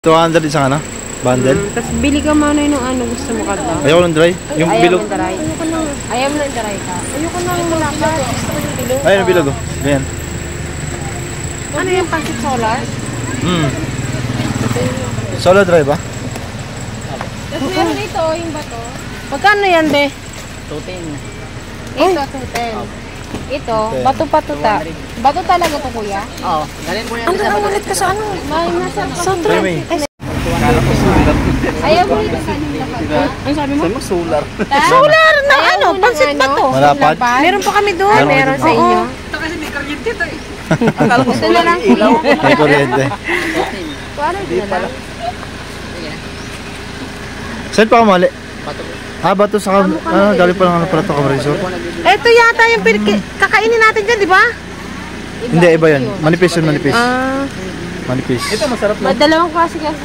200 isang ano? Bundle? Tapos bili ka muna yung ano gusto mo kanta. Ayoko ng dry. Yung bilog. Ayaw mo ng dry ka. Ayoko na yung malakad. Gusto ko yung bilog. Ayun, bilog oh. Ganyan. Ano yung pancit solar? Solo dry ba? Tapos meron dito yung bato. Magkano yan, be? 210. Ito, 210. Ito, bato pa to ta. Bato talaga to, kuya? Oo, galing mo yan. Ang ulit ka sa ano? May nasa sotra. Kala ko solar. Ayaw mo ito sa anong lakad. Ano sabi mo? Sabi mo solar. Solar na ano? Pansit ba to? Malapad? Meron pa kami doon. Meron sa inyo. Ito kasi may kuryente ito eh. Akala ko Ito na lang, kuya. May kuryente. Paano ito na lang? Saan pa kumali? Ah, bato sa galing pa lang ano pala ito Resort. Ito yata yung kakainin natin dyan, di ba? Hindi, iba yan. Manipis yun, manipis. Ah. Manipis. ito masarap na. Dalawang klase kasi.